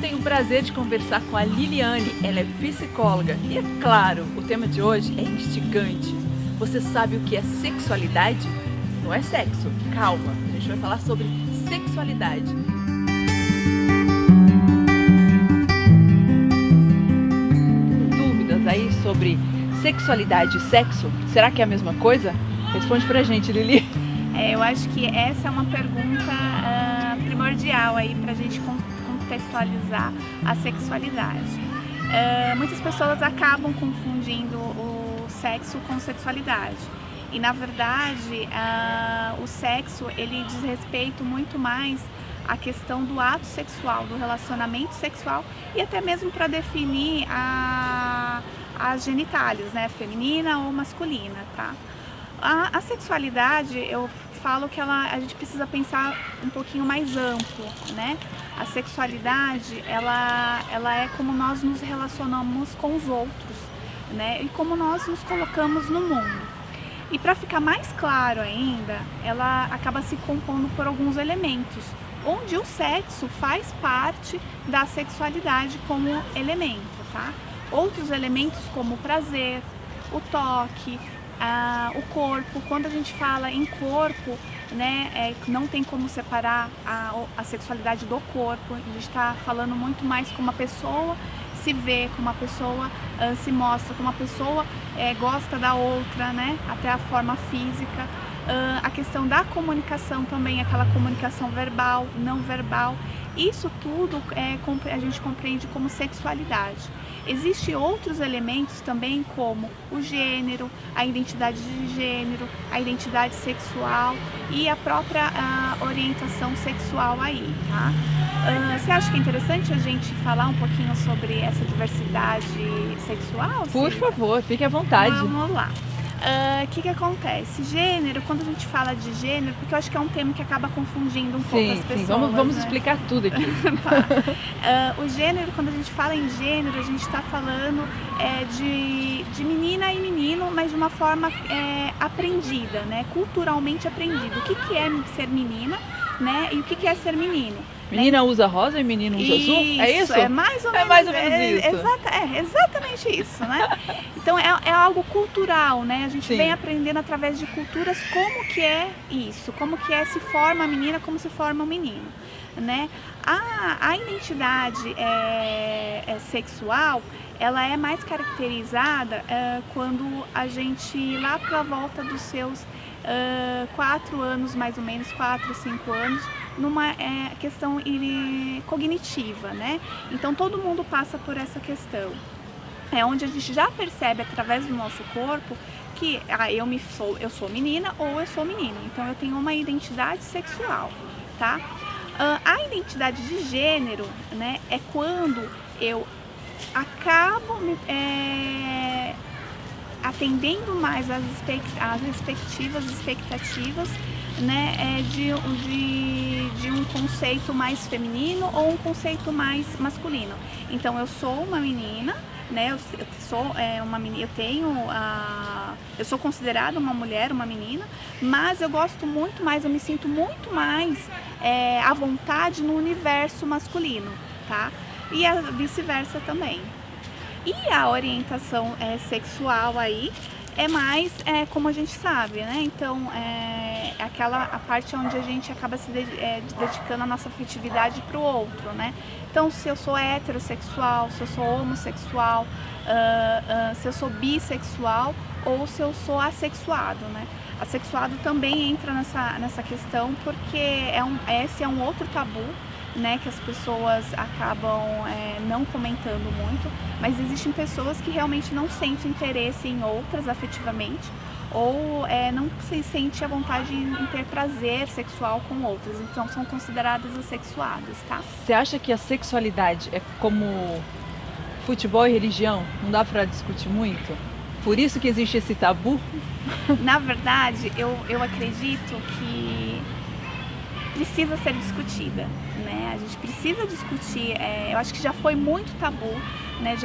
tenho o prazer de conversar com a Liliane, ela é psicóloga e, é claro, o tema de hoje é instigante. Você sabe o que é sexualidade? Não é sexo, calma, a gente vai falar sobre sexualidade. Dúvidas aí sobre sexualidade e sexo? Será que é a mesma coisa? Responde pra gente, Lili. Eu acho que essa é uma pergunta primordial aí pra gente contextualizar a sexualidade. Muitas pessoas acabam confundindo o sexo com sexualidade. E na verdade, o sexo ele diz respeito muito mais à questão do ato sexual, do relacionamento sexual e até mesmo para definir as genitálias, né, feminina ou masculina, tá? A sexualidade, eu falo que a gente precisa pensar um pouquinho mais amplo, né? A sexualidade, ela é como nós nos relacionamos com os outros, né? E como nós nos colocamos no mundo. E para ficar mais claro ainda, ela acaba se compondo por alguns elementos, onde o sexo faz parte da sexualidade como elemento, tá? Outros elementos como o prazer, o toque, o corpo. Quando a gente fala em corpo, né, não tem como separar a sexualidade do corpo. A gente está falando muito mais como uma pessoa se vê, como uma pessoa se mostra, como uma pessoa gosta da outra, né, até a forma física. A questão da comunicação também, aquela comunicação verbal, não verbal. Isso tudo a gente compreende como sexualidade. Existem outros elementos também, como o gênero, a identidade de gênero, a identidade sexual e a própria orientação sexual aí, tá? Você acha que é interessante a gente falar um pouquinho sobre essa diversidade sexual? Por favor, fique à vontade. Vamos lá. O que acontece? Gênero, quando a gente fala de gênero, porque eu acho que é um tema que acaba confundindo um pouco as pessoas. Sim, vamos explicar tudo aqui. Tá. O gênero, quando a gente fala em gênero, a gente está falando de menina e menino, mas de uma forma aprendida, né? Culturalmente aprendida. O que é ser menina, né? E o que é ser menino? Menina usa rosa e menino usa azul? É isso? É mais ou menos, isso. Exatamente isso, né? Então é algo cultural, né? A gente Sim. vem aprendendo através de culturas como que é isso, como que se forma a menina, como se forma o menino, né? A identidade sexual, ela é mais caracterizada quando a gente, lá para a volta dos seus 4 anos, mais ou menos, 4, 5 anos, numa questão cognitiva, né? Então todo mundo passa por essa questão. É onde a gente já percebe através do nosso corpo que eu sou menina ou eu sou menino. Então eu tenho uma identidade sexual, tá? A identidade de gênero, né, é quando eu acabo atendendo mais às respectivas expectativas, né, de um conceito mais feminino ou um conceito mais masculino. Então eu sou uma menina, né, eu sou uma menina, eu sou considerada uma mulher, uma menina, mas eu gosto muito mais, eu me sinto muito mais à vontade no universo masculino, tá? E vice-versa também. E a orientação sexual aí é mais como a gente sabe, né? Então a parte onde a gente acaba se dedicando a nossa afetividade para o outro, né? Então se eu sou heterossexual, se eu sou homossexual, se eu sou bissexual ou se eu sou assexuado, né? Assexuado também entra nessa questão porque esse é um outro tabu, né, que as pessoas acabam não comentando muito, mas existem pessoas que realmente não sentem interesse em outras afetivamente ou não se sente a vontade em ter prazer sexual com outras, então são consideradas assexuadas, tá? Você acha que a sexualidade é como futebol e religião? Não dá pra discutir muito? Por isso que existe esse tabu? Na verdade, eu acredito que precisa ser discutida, né? A gente precisa discutir, eu acho que já foi muito tabu, né?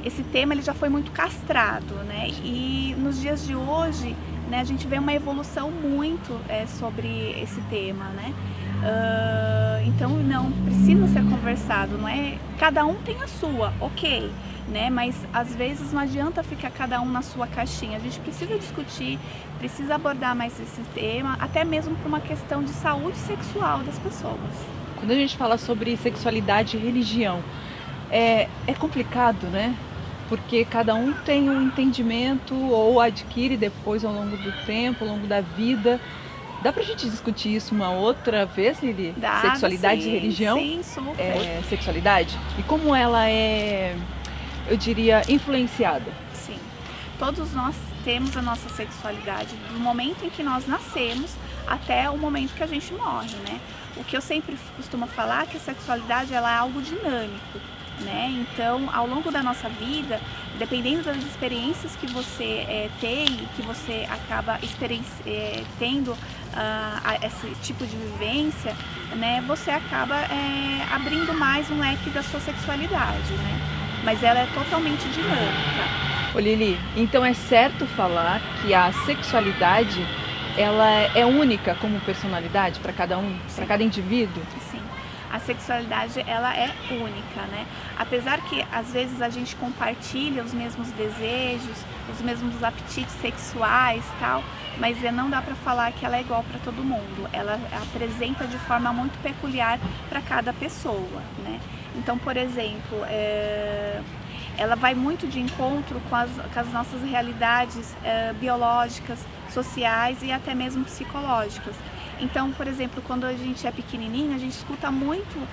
Esse tema ele já foi muito castrado, né? E nos dias de hoje, né, a gente vê uma evolução muito sobre esse tema, né? Então não precisa ser conversado, não é? Cada um tem a sua, ok, né? Mas às vezes não adianta ficar cada um na sua caixinha. A gente precisa discutir, precisa abordar mais esse tema, até mesmo por uma questão de saúde sexual das pessoas. Quando a gente fala sobre sexualidade e religião, é complicado, né? Porque cada um tem um entendimento ou adquire depois ao longo do tempo, ao longo da vida. Dá pra gente discutir isso uma outra vez, Lili? Dá, Sexualidade sim, e religião? sim, super. Sexualidade? E como ela é, eu diria, influenciada? Sim. Todos nós temos a nossa sexualidade do momento em que nós nascemos até o momento que a gente morre, né? O que eu sempre costumo falar é que a sexualidade ela é algo dinâmico, né? Então, ao longo da nossa vida, dependendo das experiências que você tem, que você acaba tendo esse tipo de vivência, né? Você acaba abrindo mais um leque da sua sexualidade, né? Mas ela é totalmente dinâmica. Ô Lili, então é certo falar que a sexualidade ela é única como personalidade para cada um, para cada indivíduo? Sim. A sexualidade ela é única, né? Apesar que às vezes a gente compartilha os mesmos desejos, os mesmos apetites sexuais, tal, mas não dá para falar que ela é igual para todo mundo. Ela apresenta de forma muito peculiar para cada pessoa, né? Então, por exemplo, ela vai muito de encontro com as nossas realidades biológicas, sociais e até mesmo psicológicas. Então, por exemplo, quando a gente é pequenininha, a gente escuta muito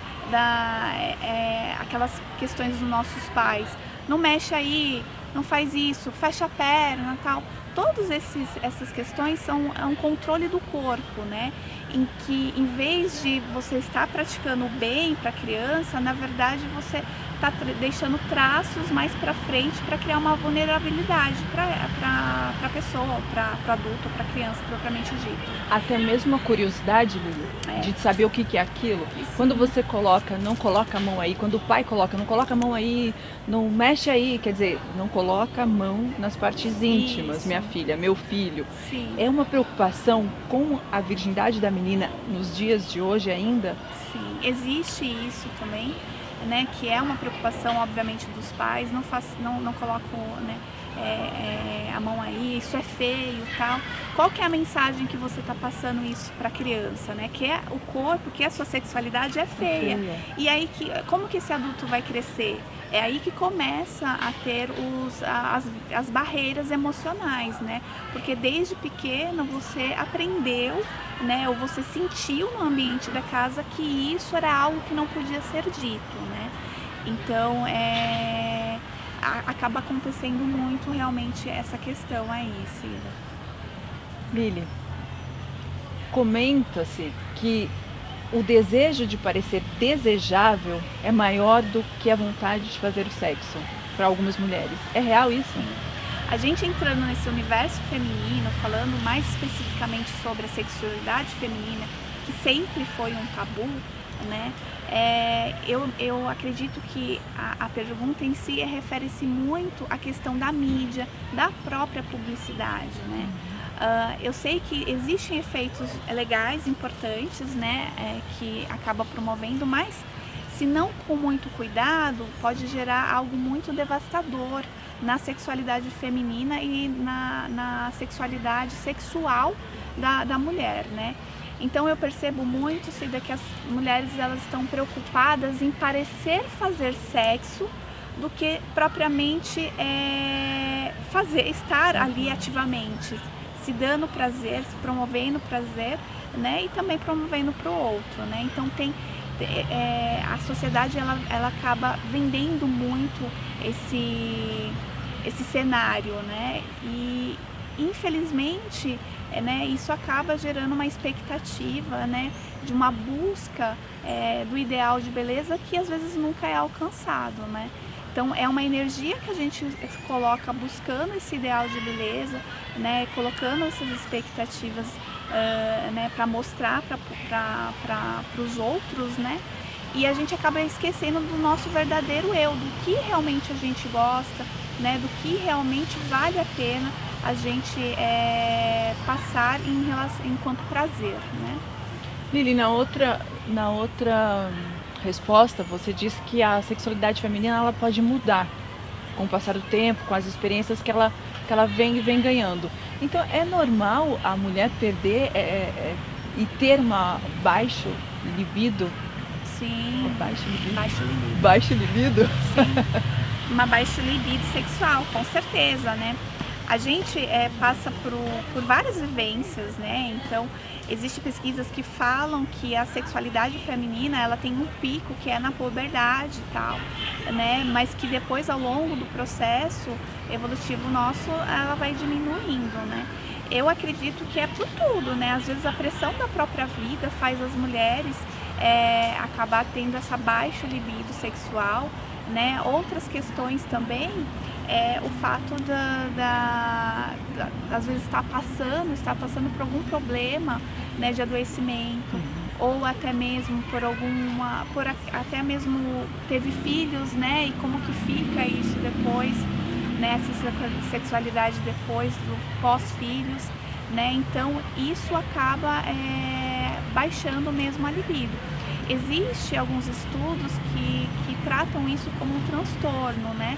aquelas questões dos nossos pais. Não mexe aí, não faz isso, fecha a perna, tal. Todas essas questões são um controle do corpo, né? Em que, em vez de você estar praticando o bem para a criança, na verdade você está deixando traços mais para frente para criar uma vulnerabilidade para a pessoa, para o adulto, para a criança propriamente dito. Até mesmo a curiosidade, Lili, de saber o que é aquilo. Sim. Quando você coloca, não coloca a mão aí, quando o pai coloca, não coloca a mão aí, não mexe aí, quer dizer, não coloca a mão nas partes íntimas, Isso. minha filha, meu filho. Sim. É uma preocupação com a virgindade da menina nos dias de hoje ainda? Sim, existe isso também, né, que é uma preocupação, obviamente, dos pais, não colocam, né, a mão aí, isso é feio, tal. Qual que é a mensagem que você está passando isso para a criança, né? Que é o corpo, que a sua sexualidade é feia. E aí, como que esse adulto vai crescer? É aí que começa a ter as barreiras emocionais, né? Porque desde pequeno você aprendeu, né? Ou você sentiu no ambiente da casa que isso era algo que não podia ser dito, né? Então, acaba acontecendo muito realmente essa questão aí, Cida. Lili, comenta-se que o desejo de parecer desejável é maior do que a vontade de fazer o sexo para algumas mulheres. É real isso? Sim. A gente entrando nesse universo feminino, falando mais especificamente sobre a sexualidade feminina, que sempre foi um tabu, né? Eu acredito que a pergunta em si refere-se muito à questão da mídia, da própria publicidade, né? Eu sei que existem efeitos legais, importantes, né, que acaba promovendo, mas se não com muito cuidado, pode gerar algo muito devastador na sexualidade feminina e na sexualidade sexual da mulher, né? Então eu percebo muito, Cida, que as mulheres elas estão preocupadas em parecer fazer sexo do que propriamente estar ali ativamente, se dando prazer, se promovendo prazer, né, e também promovendo para o outro, né? Então a sociedade ela acaba vendendo muito esse cenário, né? E infelizmente, né, isso acaba gerando uma expectativa, né, de uma busca do ideal de beleza que às vezes nunca é alcançado, né? Então é uma energia que a gente coloca buscando esse ideal de beleza, né, colocando essas expectativas, né, para mostrar para os outros, né? E a gente acaba esquecendo do nosso verdadeiro eu, do que realmente a gente gosta, né, do que realmente vale a pena a gente passar enquanto prazer, né? Lili, na outra resposta, você disse que a sexualidade feminina ela pode mudar com o passar do tempo, com as experiências que ela vem ganhando. Então, é normal a mulher perder e ter uma baixo libido? Sim, Baixo libido? baixo libido. Baixo libido? Uma baixa libido sexual, com certeza, né? A gente passa por várias vivências, né? Então, existem pesquisas que falam que a sexualidade feminina, ela tem um pico que é na puberdade e tal, né? Mas que depois, ao longo do processo evolutivo nosso, ela vai diminuindo, né? Eu acredito que é por tudo, né? Às vezes a pressão da própria vida faz as mulheres acabar tendo essa baixa libido sexual, né? Outras questões também é o fato às vezes está passando por algum problema, né, de adoecimento, ou até mesmo até mesmo teve filhos, né, e como que fica isso depois, né, essa sexualidade depois do pós-filhos, né? Então isso acaba baixando mesmo a libido. Existem alguns estudos que tratam isso como um transtorno, né?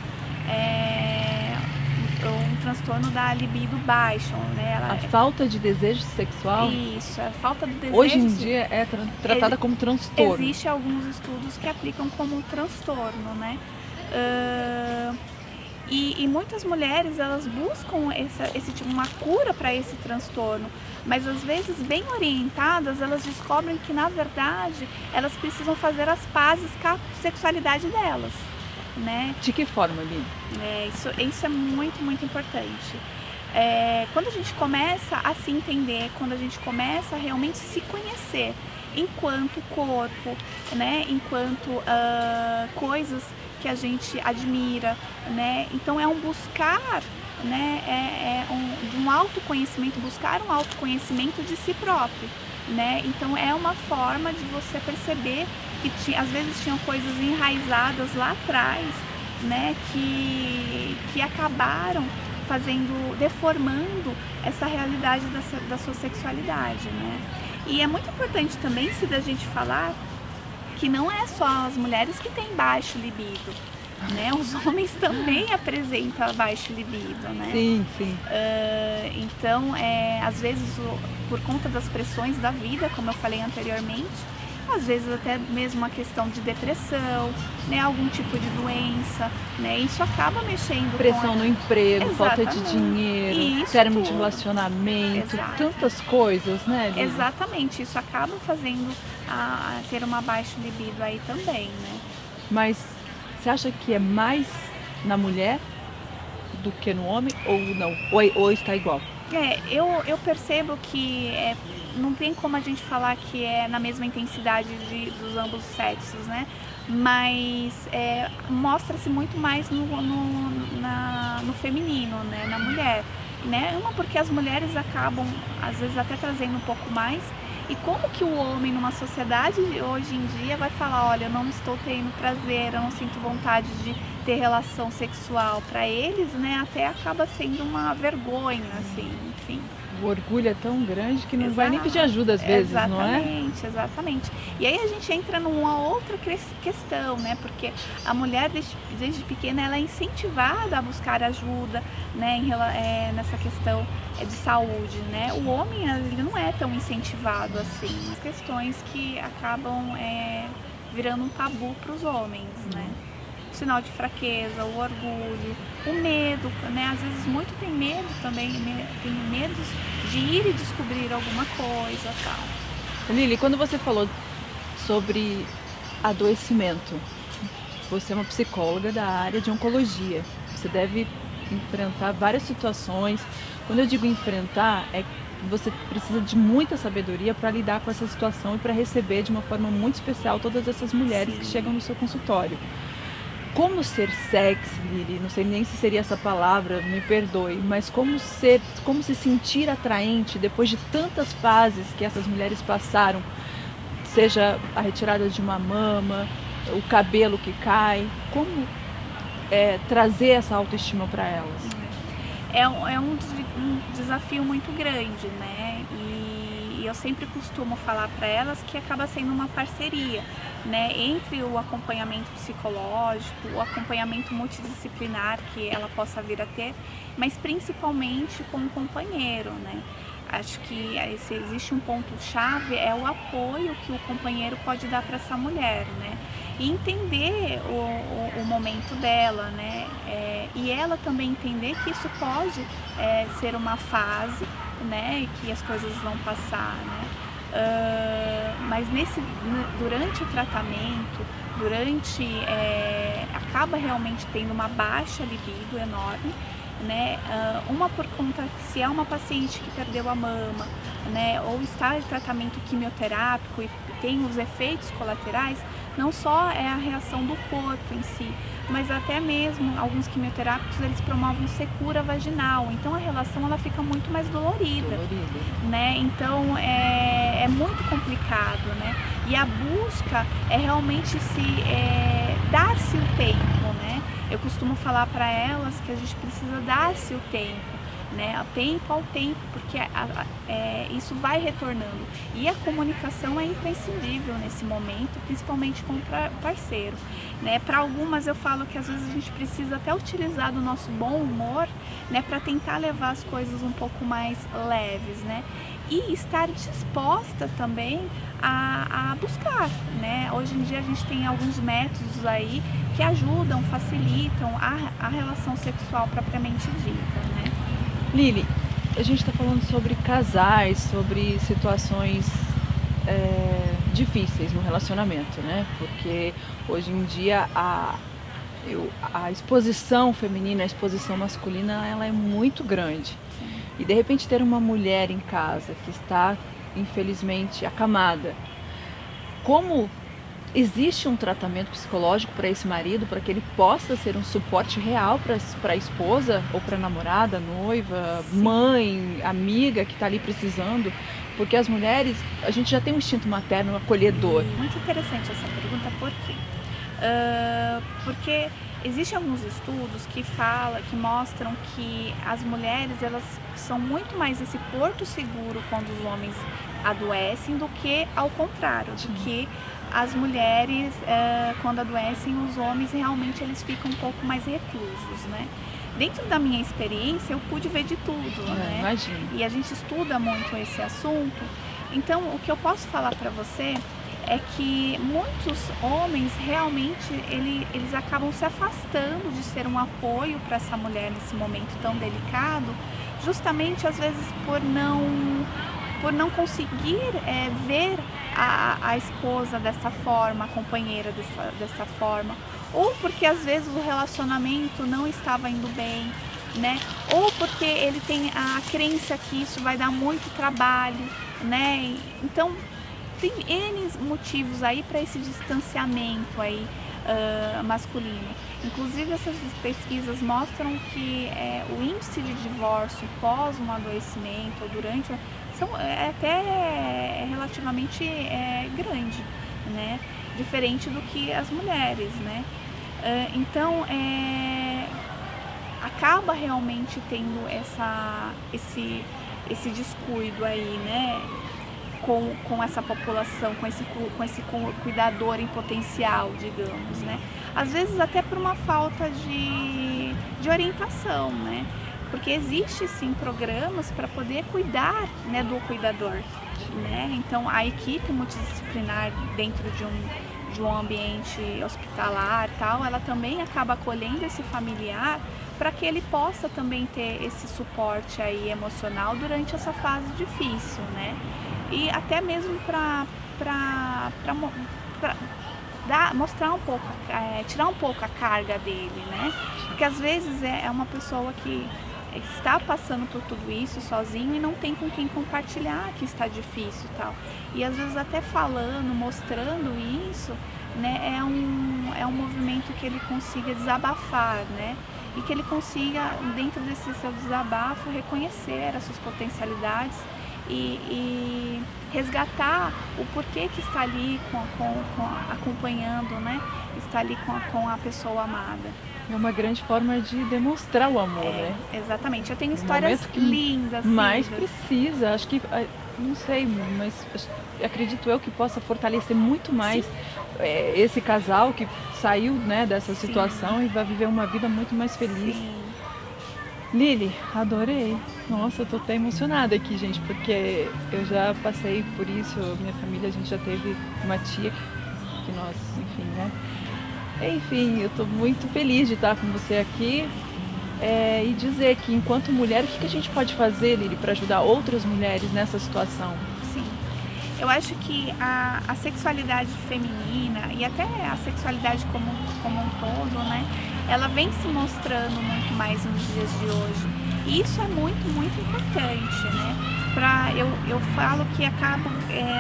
Um transtorno da libido baixa, né? A falta de desejo sexual? Isso, a falta de desejo. Hoje em dia é tratada como transtorno. Existem alguns estudos que aplicam como transtorno, né? E muitas mulheres, elas buscam esse tipo, uma cura para esse transtorno, mas às vezes, bem orientadas, elas descobrem que, na verdade, elas precisam fazer as pazes com a sexualidade delas, né? De que forma, Lili? Isso é muito, muito importante. Quando a gente começa a se entender, quando a gente começa a realmente se conhecer enquanto corpo, né? Enquanto coisas que a gente admira, né? Então é um buscar, né? Um autoconhecimento, buscar um autoconhecimento de si próprio, né? Então é uma forma de você perceber que às vezes tinham coisas enraizadas lá atrás, né? Que acabaram deformando essa realidade da sua sexualidade, né? E é muito importante também da gente falar que não é só as mulheres que têm baixo libido, né? Os homens também apresentam baixo libido, né? Sim, sim. Então, às vezes, por conta das pressões da vida, como eu falei anteriormente, às vezes até mesmo uma questão de depressão, né? Algum tipo de doença, né? Isso acaba mexendo pressão no emprego, falta de Exatamente. dinheiro, Isso término de tudo. relacionamento, Exato. tantas coisas, né, Lili? Exatamente, isso acaba fazendo a ter uma baixa libido aí também, né? Mas você acha que é mais na mulher do que no homem ou não? Ou está igual? Eu percebo que não tem como a gente falar que é na mesma intensidade dos ambos sexos, né? Mas mostra-se muito mais no feminino, né? Na mulher, né? Uma porque as mulheres acabam, às vezes, até trazendo um pouco mais. E como que o homem, numa sociedade de hoje em dia, vai falar, olha, eu não estou tendo prazer, eu não sinto vontade de ter relação sexual. Para eles, né, até acaba sendo uma vergonha, assim, enfim. O orgulho é tão grande que não vai nem pedir ajuda às vezes, não é? Exatamente. E aí a gente entra numa outra questão, né? Porque a mulher, desde pequena, ela é incentivada a buscar ajuda, né? Nessa questão de saúde, né? O homem, ele não é tão incentivado assim. As questões que acabam virando um tabu para os homens, né? O sinal de fraqueza, o orgulho, o medo, né? Às vezes muito tem medo também, tem medos de ir e descobrir alguma coisa, tal. Lili, quando você falou sobre adoecimento, você é uma psicóloga da área de oncologia. Você deve enfrentar várias situações. Quando eu digo enfrentar, é que você precisa de muita sabedoria para lidar com essa situação e para receber de uma forma muito especial todas essas mulheres que chegam no seu consultório. Como ser sexy, Lili, não sei nem se seria essa palavra, me perdoe, mas como se sentir atraente depois de tantas fases que essas mulheres passaram, seja a retirada de uma mama, o cabelo que cai, como trazer essa autoestima para elas? É um desafio muito grande, né? E E eu sempre costumo falar para elas que acaba sendo uma parceria, né, entre o acompanhamento psicológico, o acompanhamento multidisciplinar que ela possa vir a ter, mas principalmente com o companheiro, né. Acho que se existe um ponto-chave é o apoio que o companheiro pode dar para essa mulher, né? E entender o momento dela, né? E ela também entender que isso pode ser uma fase, né? E que as coisas vão passar, né? Mas durante o tratamento, acaba realmente tendo uma baixa libido enorme, né? Uma por conta, se é uma paciente que perdeu a mama, né, ou está em tratamento quimioterápico e tem os efeitos colaterais, não só é a reação do corpo em si, mas até mesmo alguns quimioterápicos eles promovem secura vaginal, então a relação ela fica muito mais dolorida. Né? Então é muito complicado, né? E a busca é realmente dar-se o tempo, né? Eu costumo falar para elas que a gente precisa dar-se o tempo, né? Tempo ao tempo, porque isso vai retornando. E a comunicação é imprescindível nesse momento, principalmente com o parceiro, né? Para algumas eu falo que às vezes a gente precisa até utilizar do nosso bom humor, né? Para tentar levar as coisas um pouco mais leves, né? E estar disposta também a buscar, né? Hoje em dia a gente tem alguns métodos aí que ajudam, facilitam a relação sexual propriamente dita, né? Lili, a gente está falando sobre casais, sobre situações difíceis no relacionamento, né? Porque hoje em dia a exposição feminina, a exposição masculina, ela é muito grande. Sim. E de repente ter uma mulher em casa que está, infelizmente, acamada, como existe um tratamento psicológico para esse marido, para que ele possa ser um suporte real para a esposa ou para a namorada, noiva, Sim. mãe, amiga que está ali precisando? Porque as mulheres, a gente já tem um instinto materno acolhedor. Muito interessante essa pergunta, por quê? Porque existem alguns estudos que mostram que as mulheres elas são muito mais esse porto seguro quando os homens adoecem do que ao contrário, do que as mulheres quando adoecem, os homens realmente eles ficam um pouco mais reclusos, né? Dentro da minha experiência eu pude ver de tudo, né? Imagino. E a gente estuda muito esse assunto, então o que eu posso falar para você é que muitos homens realmente eles acabam se afastando de ser um apoio para essa mulher nesse momento tão delicado, justamente às vezes por não conseguir ver a esposa dessa forma, a companheira dessa forma, ou porque às vezes o relacionamento não estava indo bem, né? Ou porque ele tem a crença que isso vai dar muito trabalho, né? Então tem N motivos aí para esse distanciamento aí masculino. Inclusive essas pesquisas mostram que o índice de divórcio pós um adoecimento ou durante é até relativamente grande, né? Diferente do que as mulheres, né? Então acaba realmente tendo esse descuido aí, né? Com essa população, com esse cuidador em potencial, digamos, né? Às vezes até por uma falta de orientação, né? Porque existe sim programas para poder cuidar, né, do cuidador, né? Então a equipe multidisciplinar dentro de um ambiente hospitalar tal, ela também acaba acolhendo esse familiar para que ele possa também ter esse suporte aí emocional durante essa fase difícil, né? E até mesmo para mostrar um pouco, tirar um pouco a carga dele, né? Porque às vezes é uma pessoa que está passando por tudo isso sozinho e não tem com quem compartilhar que está difícil e tal. E às vezes até falando, mostrando isso, né, é um movimento que ele consiga desabafar, né? E que ele consiga, dentro desse seu desabafo, reconhecer as suas potencialidades e resgatar o porquê que está ali acompanhando, né? Está ali com a pessoa amada. É uma grande forma de demonstrar o amor, né? Exatamente. Eu tenho histórias lindas. Mais precisa. Acho que não sei, mas acredito eu que possa fortalecer muito mais esse casal que saiu, né, dessa situação e vai viver uma vida muito mais feliz. Sim. Lili, adorei. Nossa, eu tô até emocionada aqui, gente, porque eu já passei por isso, minha família, a gente já teve uma tia que nós, enfim, né? Enfim, eu tô muito feliz de estar com você aqui e dizer que, enquanto mulher, o que a gente pode fazer, Lili, para ajudar outras mulheres nessa situação? Sim. Eu acho que a sexualidade feminina e até a sexualidade como um todo, né? Ela vem se mostrando muito mais nos dias de hoje. E isso é muito, muito importante, né? Eu falo que a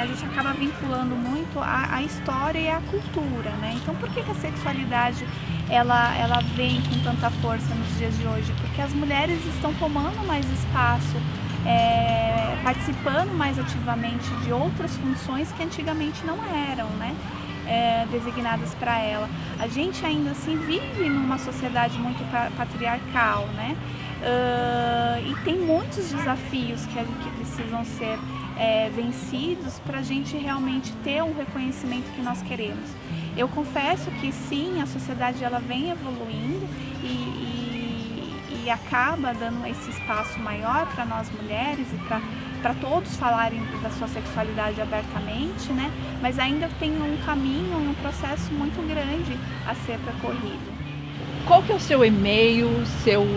gente acaba vinculando muito a história e a cultura, né? Então, por que a sexualidade ela vem com tanta força nos dias de hoje? Porque as mulheres estão tomando mais espaço, participando mais ativamente de outras funções que antigamente não eram, né? Designadas para ela. A gente ainda assim vive numa sociedade muito patriarcal, né? E tem muitos desafios que precisam ser vencidos para a gente realmente ter um reconhecimento que nós queremos. Eu confesso que sim, a sociedade ela vem evoluindo e acaba dando esse espaço maior para nós mulheres e para todos falarem da sua sexualidade abertamente, né? Mas ainda tem um caminho e um processo muito grande a ser percorrido. Qual que é o seu e-mail, seu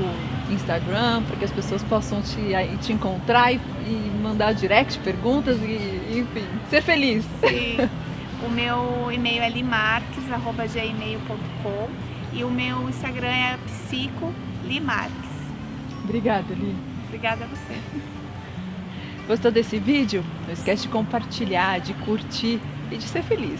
Instagram, para que as pessoas possam te encontrar e mandar direct, perguntas e, enfim, ser feliz? Sim. O meu e-mail é limarques@gmail.com e o meu Instagram é psicolimarques. Obrigada, Li. Obrigada a você. Gostou desse vídeo? Não esquece de compartilhar, de curtir e de ser feliz.